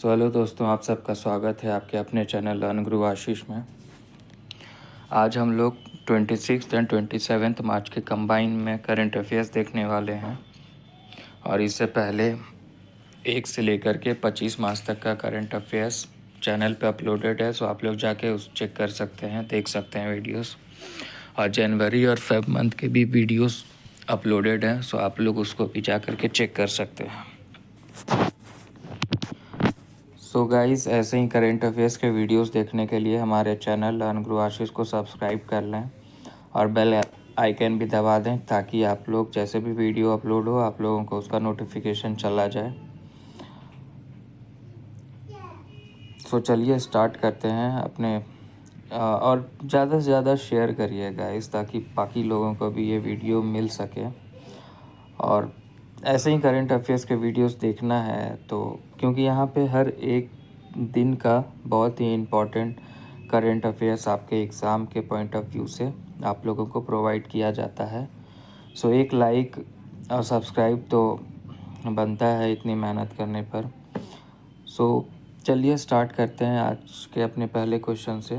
Hello दोस्तों, आप सबका स्वागत है आपके अपने चैनल लर्न गुरु आशीष में। आज हम लोग 26 एंड 27 मार्च के कंबाइन में करंट अफेयर्स देखने वाले हैं। और इससे पहले 1 से लेकर के 25 मार्च तक का करंट अफेयर्स चैनल पे अपलोडेड है, सो आप लोग जाके उस चेक कर सकते हैं, देख सकते हैं वीडियोस। और जनवरी और फेब मंथ के भी वीडियोस अपलोडेड हैं, सो आप लोग उसको भी जा कर के चेक कर सकते हैं। सो गाइस, ऐसे ही करेंट अफेयर्स के वीडियोस देखने के लिए हमारे चैनल लर्न गुरु आशीष को सब्सक्राइब कर लें और बेल आइकन भी दबा दें, ताकि आप लोग जैसे भी वीडियो अपलोड हो आप लोगों को उसका नोटिफिकेशन चला जाए। सो चलिए स्टार्ट करते हैं अपने और ज़्यादा से ज़्यादा शेयर करिए गाइस, ताकि बाकी लोगों को भी ये वीडियो मिल सके। और ऐसे ही करंट अफेयर्स के वीडियोस देखना है तो, क्योंकि यहाँ पे हर एक दिन का बहुत ही इम्पोर्टेंट करंट अफेयर्स आपके एग्ज़ाम के पॉइंट ऑफ व्यू से आप लोगों को प्रोवाइड किया जाता है। सो एक लाइक और सब्सक्राइब तो बनता है इतनी मेहनत करने पर। सो चलिए स्टार्ट करते हैं आज के अपने पहले क्वेश्चन से।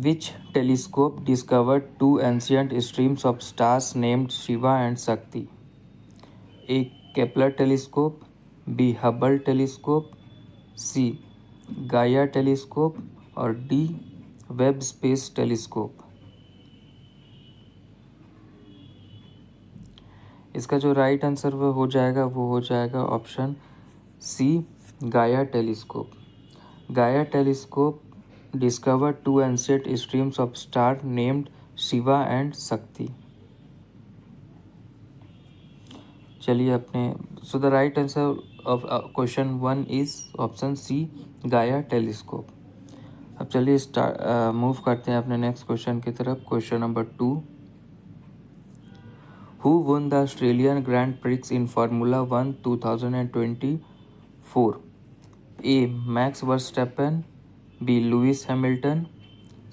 Which telescope discovered two ancient streams of stars named Shiva and Shakti? A. Kepler telescope, B. Hubble telescope, C. Gaia telescope और D. Webb Space Telescope। इसका जो राइट आंसर वो हो जाएगा ऑप्शन सी, गाया टेलीस्कोप। गाया telescope discovered two ancient streams of star named Shiva and Shakti। चलिए अपने the right answer of question 1 is option C, Gaia telescope. अब चलिए मूव करते हैं अपने नेक्स्ट क्वेश्चन की तरफ। Question number 2, who won the Australian Grand Prix in Formula 1 2024? A. Max Verstappen, B. Lewis Hamilton,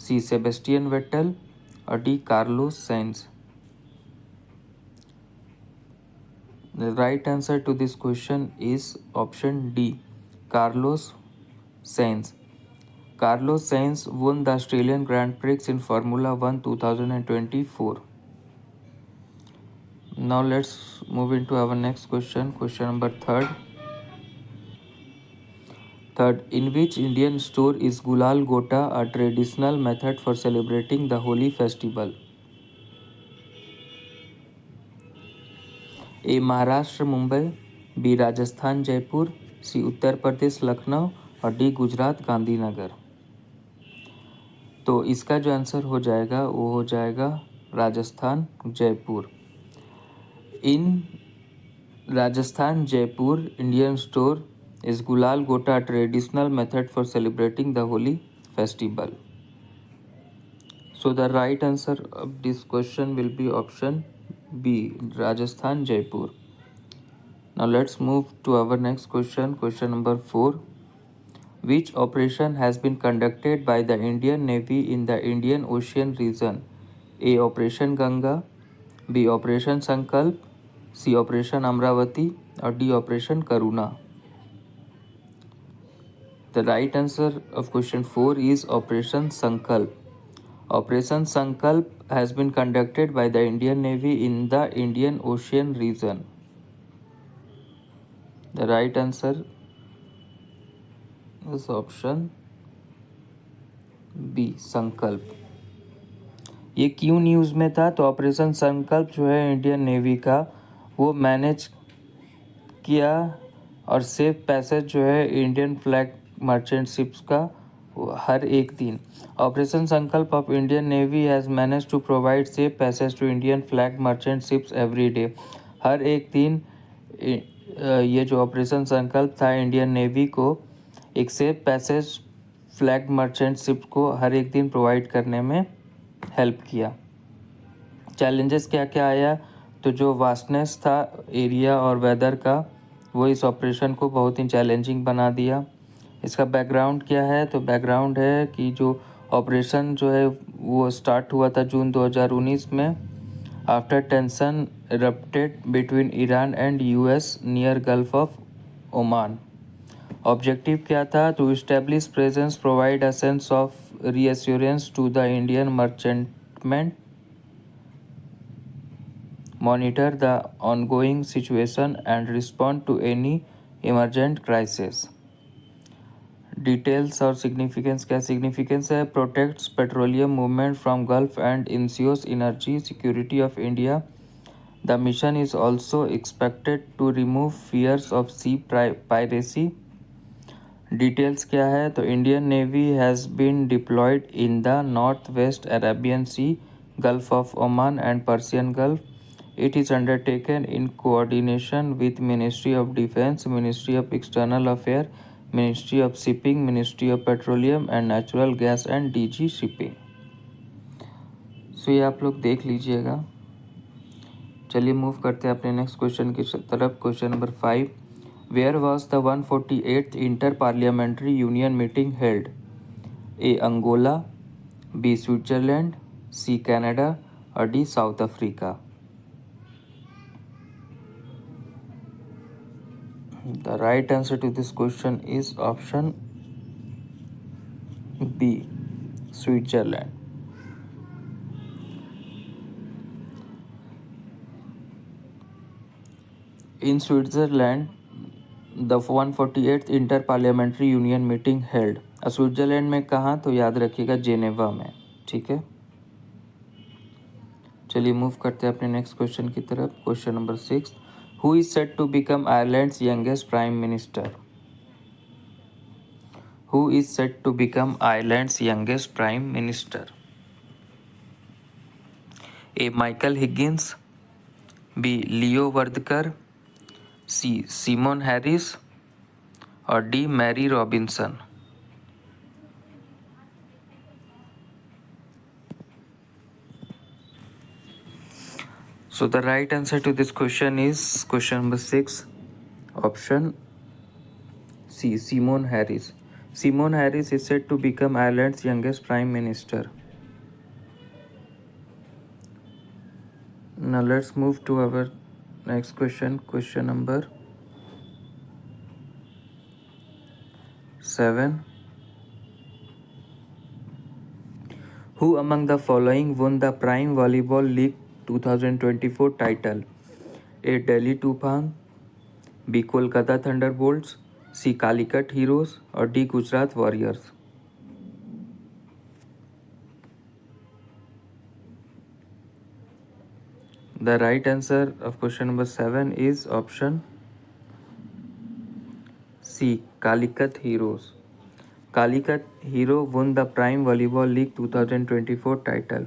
C. Sebastian Vettel और D. Carlos Sainz। The right answer to this question is option D, Carlos Sainz। Carlos Sainz won the Australian Grand Prix in Formula 1 2024। Now let's move into our next question. Question number 3rd. In which Indian store is Gulal Gota a traditional method for celebrating the Holi festival? A. Maharashtra Mumbai, B. Rajasthan Jaipur, C. Uttar Pradesh Lucknow और D. Gujarat Gandhinagar. तो इसका जो answer हो जाएगा वो हो जाएगा Rajasthan Jaipur. In Rajasthan Jaipur Indian store is Gulal Gota a traditional method for celebrating the Holi festival? So the right answer of this question will be option B, Rajasthan Jaipur। Now let's move to our next question. Question number 4. Which operation has been conducted by the Indian Navy in the Indian Ocean region? A. Operation Ganga, B. Operation Sankalp, C. Operation Amravati or D. Operation Karuna? The right answer of question 4 is Operation Sankalp। Operation Sankalp has been conducted by the Indian Navy in the Indian Ocean region। The right answer is option B, संकल्प। ये क्यों news में था? तो operation संकल्प जो है Indian navy का, वो मैनेज किया और सेफ पैसेज जो है इंडियन फ्लैग मर्चेंट शिप्स का हर एक दिन। Operation Sankalp of Indian navy has manage to provide safe passage to Indian flag merchant ships every day. हर एक दिन ये जो ऑपरेशन संकल्प था इंडियन नेवी को एक safe passage flag merchant ship को हर एक दिन प्रोवाइड करने में हेल्प किया। चैलेंजेस क्या क्या आया? तो जो वास्टनेस था एरिया और वेदर का, वो इस ऑपरेशन को बहुत ही चैलेंजिंग बना दिया। इसका बैकग्राउंड क्या है? तो बैकग्राउंड है कि जो ऑपरेशन जो है वो स्टार्ट हुआ था जून 2019 में, after tension erupted between Iran and US near Gulf of Oman. Objective क्या था? To establish presence, provide a sense of reassurance to the Indian merchantmen, monitor the ongoing situation and respond to any emergent crisis. Details और significance क्या significance है? Protects petroleum movement from Gulf and insures energy security of India. The mission is also expected to remove fears of sea piracy. Details क्या है? तो Indian navy has been deployed in the north west Arabian Sea, Gulf of Oman and Persian Gulf. It is undertaken in coordination with Ministry of Defense, Ministry of External Affairs, Ministry of Shipping, Ministry of Petroleum and Natural Gas and DG Shipping. ये आप लोग देख लीजिएगा. चलिए move करते हैं अपने next question की तरफ. Question number 5. Where was the 148th inter parliamentary union meeting held? A Angola, B Switzerland, C Canada और D South Africa. The right answer to this question is option B, Switzerland. In Switzerland, the 148th Inter-Parliamentary Union meeting held. Switzerland में कहाँ? तो याद रखिएगा Geneva में. ठीक है. चलिए मूव करते हैं अपने नेक्स्ट क्वेश्चन की तरफ. Question number 6. Who is said to become Ireland's youngest prime minister? Who is said to become Ireland's youngest prime minister? A. Michael Higgins, B. Leo Varadkar, C. Simon Harris और D. Mary Robinson. So the right answer to this question is question number 6, option C, Simon Harris. Simon Harris is said to become Ireland's youngest prime minister. Now let's move to our next question. Question number 7. Who among the following won the Prime Volleyball League 2024 title? A. Delhi Tufan, B. Kolkata Thunderbolts, C. Calicut Heroes और D. Gujarat Warriors. The right answer of question number 7 is option C, Calicut Heroes. Calicut Hero won the Prime Volleyball League 2024 title.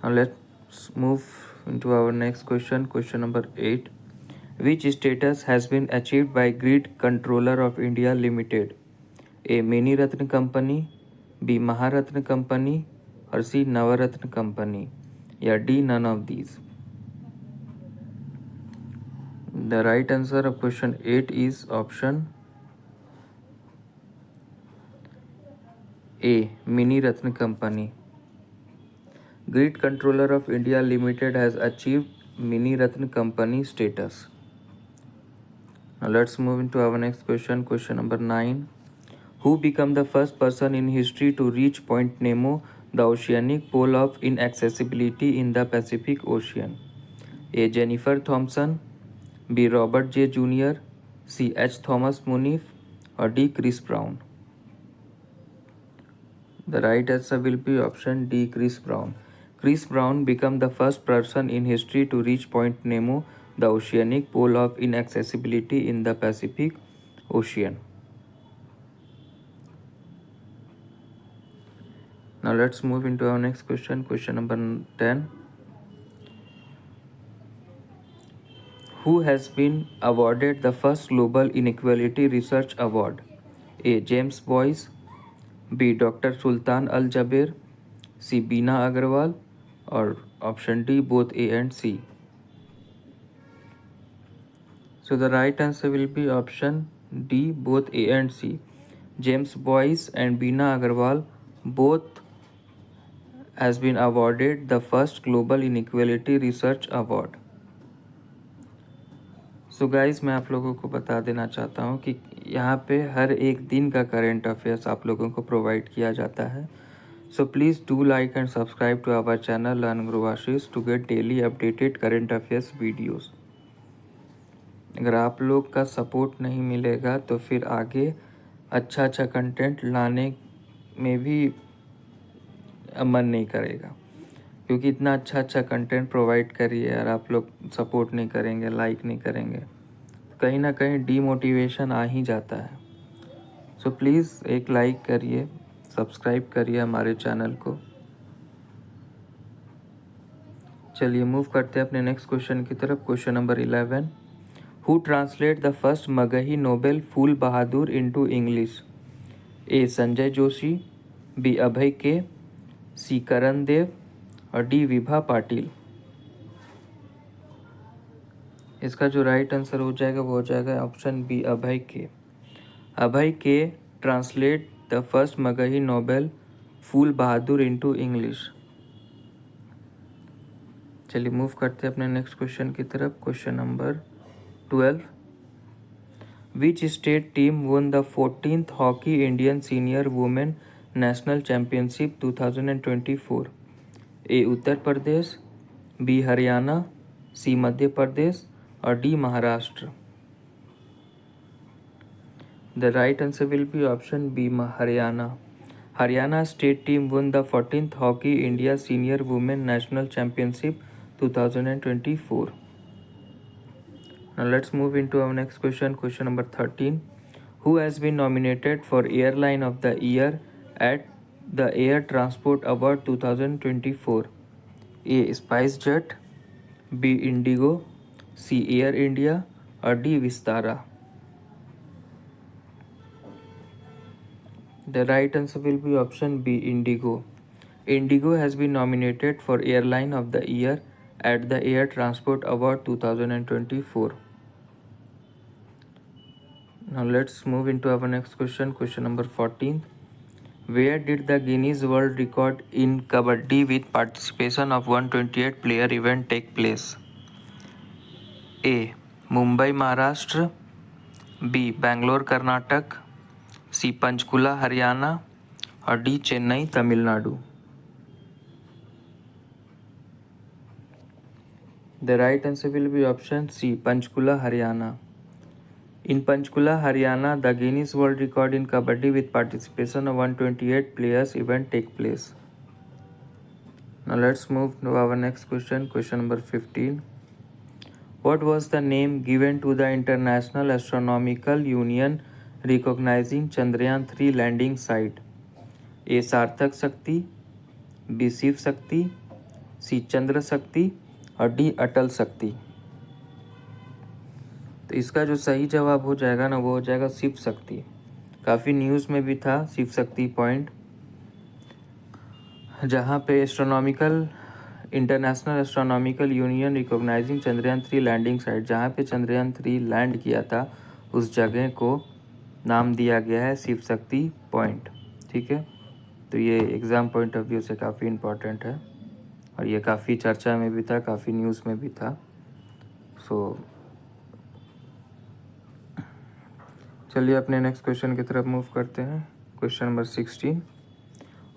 Now let's move into our next question. Question number 8. Which status has been achieved by Grid Controller of India Limited? A. Mini Ratna Company, B. Maharatna Company और C. Navaratna Company या D. none of these. The right answer of question 8 is option A. Mini Ratna Company. Grid Controller of India Limited has achieved Mini Ratna Company status. Now let's move into our next question. Question number 9. Who became the first person in history to reach Point Nemo, the oceanic pole of inaccessibility in the Pacific Ocean? A. Jennifer Thompson, B. Robert J. Jr., C. H. Thomas Munif or D. Chris Brown. The right answer will be option D, Chris Brown. Chris Brown became the first person in history to reach Point Nemo, the oceanic pole of inaccessibility in the Pacific Ocean. Now let's move into our next question. Question number 10. Who has been awarded the first Global Inequality Research Award? A. James Boyce, B. Dr. Sultan Al Jaber, C. Beena Agarwal or option D, both A and C. So the right answer will be option D, both A and C. James Boyce and Beena Agarwal both has been awarded the first Global Inequality Research Award. So guys, मैं आप लोगों को बता देना चाहता हूँ कि यहाँ पे हर एक दिन का करेंट अफेयर्स आप लोगों को प्रोवाइड किया जाता है। So please do like and subscribe to our channel learn grow Ashish to get daily updated current affairs videos. अगर आप लोग का सपोर्ट नहीं मिलेगा तो फिर आगे अच्छा कंटेंट लाने में भी मन नहीं करेगा, क्योंकि इतना अच्छा कंटेंट प्रोवाइड करिए और आप लोग सपोर्ट नहीं करेंगे, लाइक नहीं करेंगे, कहीं ना कहीं डीमोटिवेशन आ ही जाता है। सो प्लीज़ एक लाइक करिए, सब्सक्राइब करिए हमारे चैनल को। चलिए मूव करते हैं अपने नेक्स्ट क्वेश्चन की तरफ। Question number 11, who translate the first Magahi novel Phool Bahadur into English? A Sanjay Joshi, B Abhay K, C करण देव और डी विभा पाटिल। इसका जो राइट आंसर हो जाएगा वो हो जाएगा option B Abhay K. Abhay K translate the first Magahi novel Phool Bahadur into English. चलिए मूव करते हैं अपने नेक्स्ट क्वेश्चन की तरफ। Question number 12, which state team won the 14th hockey Indian senior women national championship 2024? A Uttar Pradesh, B Haryana, C Madhya Pradesh और D Maharashtra. The right answer will be option B Haryana. Haryana state team won the 14th Hockey India Senior Women National Championship 2024. Now let's move into our next question. Question number 13. Who has been nominated for Airline of the Year at the Air Transport Award 2024? A. SpiceJet, B. Indigo, C. Air India or D. Vistara. The right answer will be option B, Indigo. Indigo has been nominated for Airline of the Year at the Air Transport Award 2024. Now let's move into our next question. Question number 14. Where did the Guinness World Record in Kabaddi with participation of 128 player event take place? A. Mumbai, Maharashtra, B. Bangalore, Karnataka, C. Panchkula, Haryana और D Chennai, Tamil Nadu. The right answer will be option C, Panchkula, Haryana. In Panchkula, Haryana, the Guinness World Record in Kabaddi with participation of 128 players event take place. Now let's move to our next question. Question number 15. What was the name given to the International Astronomical Union recognizing Chandrayaan-3 landing site? A. सार्थक शक्ति, B Shiv Shakti, सी चंद्र शक्ति और D अटल शक्ति। तो इसका जो सही जवाब हो जाएगा ना वो हो जाएगा शिव शक्ति। काफ़ी न्यूज़ में भी था शिव शक्ति पॉइंट, जहाँ पे International Astronomical Union recognising Chandrayaan landing site, जहाँ पे चंद्रयान-3 लैंड किया था उस जगह को नाम दिया गया है शिव शक्ति पॉइंट। ठीक है, तो ये एग्ज़ाम पॉइंट ऑफ व्यू से काफ़ी इम्पोर्टेंट है और ये काफ़ी चर्चा में भी था, काफ़ी न्यूज़ में भी था। सो चलिए अपने नेक्स्ट क्वेश्चन की तरफ मूव करते हैं। Question number 16,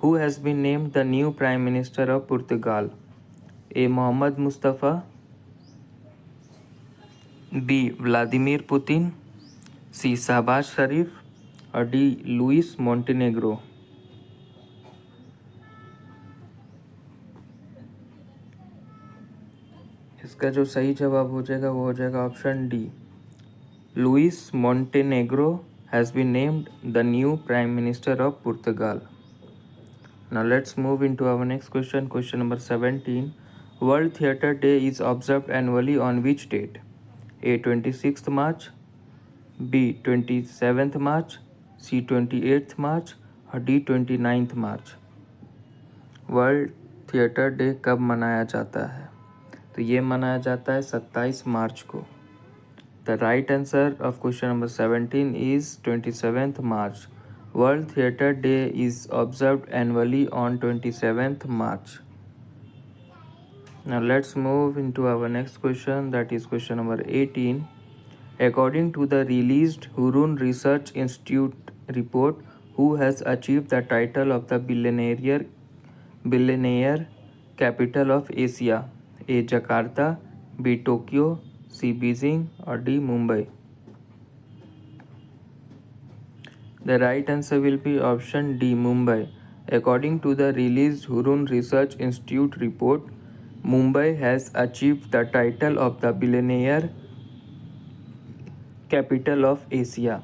who has been named the new prime minister of Portugal? A Mohammad Mustafa, B Vladimir Putin, C Shehbaz Sharif और डी लुइस मोंटेनेग्रो। इसका जो सही जवाब हो जाएगा वो हो जाएगा option D, Luis Montenegro has been named the new prime minister of Portugal. Now let's move into our next question. Question number 17. World Theatre Day is observed annually on which date? A. 26th March, B. 27th March, C. 28th March और D. 29th March. World theatre day कब मनाया जाता है? तो ये मनाया जाता है 27 मार्च को। The right answer of question number 17 is 27th March. World Theatre Day is observed annually on 27th March. Now let's move into our next question, that is question number 18. According to the released Hurun Research Institute report, who has achieved the title of the billionaire capital of Asia? A. Jakarta, B. Tokyo, C. Beijing, or D. Mumbai? The right answer will be option D. Mumbai. According to the released Hurun Research Institute report, Mumbai has achieved the title of the billionaire capital of Asia.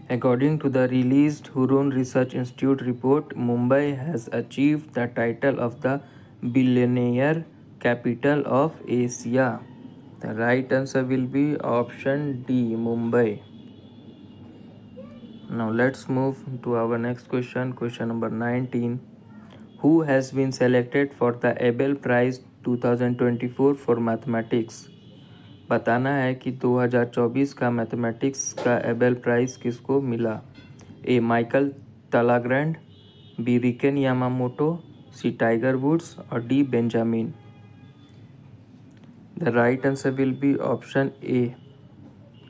According to the released Hurun Research Institute report, Mumbai has achieved the title of the billionaire capital of Asia. The right answer will be option D, Mumbai. Now let's move to our next question, question number 19. Who has been selected for the Abel Prize 2024 for Mathematics? बताना है कि 2024 का mathematics का Abel prize किसको मिला? A. Michael Talagrand, B. Riken Yamamoto, C. Tiger Woods, और D. Benjamin? The right answer will be option A,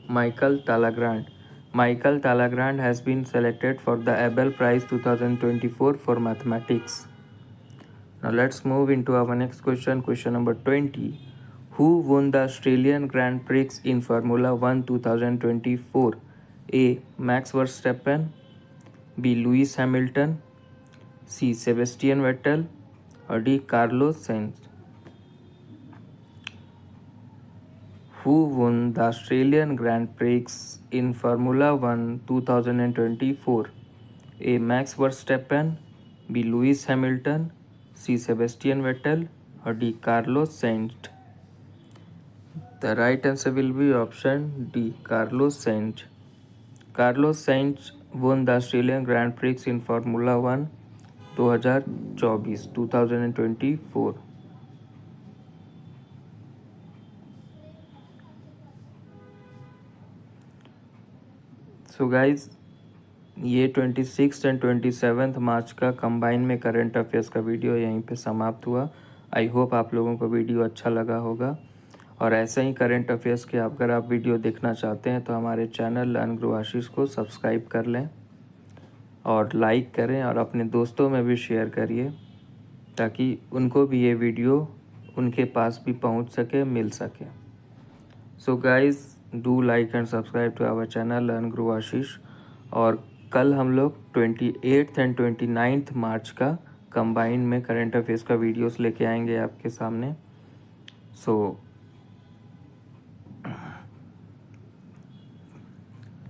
Michael Talagrand. Michael Talagrand has been selected for the Abel Prize 2024 for Mathematics. Now let's move into our next question, question number 20. Who won the Australian Grand Prix in Formula 1 2024? A. Max Verstappen, B. Lewis Hamilton, C. Sebastian Vettel, or D. Carlos Sainz? Who won the Australian Grand Prix in Formula 1 2024? A. Max Verstappen, B. Lewis Hamilton, C. Sebastian Vettel, or D. Carlos Sainz? The right answer will be option D, Carlos Sainz. Carlos Sainz won the Australian Grand Prix in Formula 1 2024. So guys, ये 26 and 27 मार्च का combine में current affairs का video यहीं पे समाप्त हुआ। I hope आप लोगों को वीडियो अच्छा लगा होगा, और ऐसे ही करंट अफेयर्स के अगर आप वीडियो देखना चाहते हैं तो हमारे चैनल लर्न ग्रो आशीष को सब्सक्राइब कर लें और लाइक करें, और अपने दोस्तों में भी शेयर करिए ताकि उनको भी ये वीडियो उनके पास भी पहुंच सके, मिल सके। So guys, do like and subscribe to our channel learn grow Ashish. और कल हम लोग 28 एंड 29 मार्च का कंबाइन में करंट अफेयर्स का वीडियोस लेके आएंगे आपके सामने। So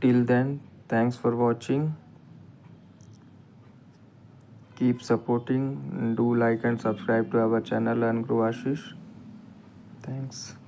till then, thanks for watching, keep supporting, do like and subscribe to our channel learn grow Ashish. Thanks.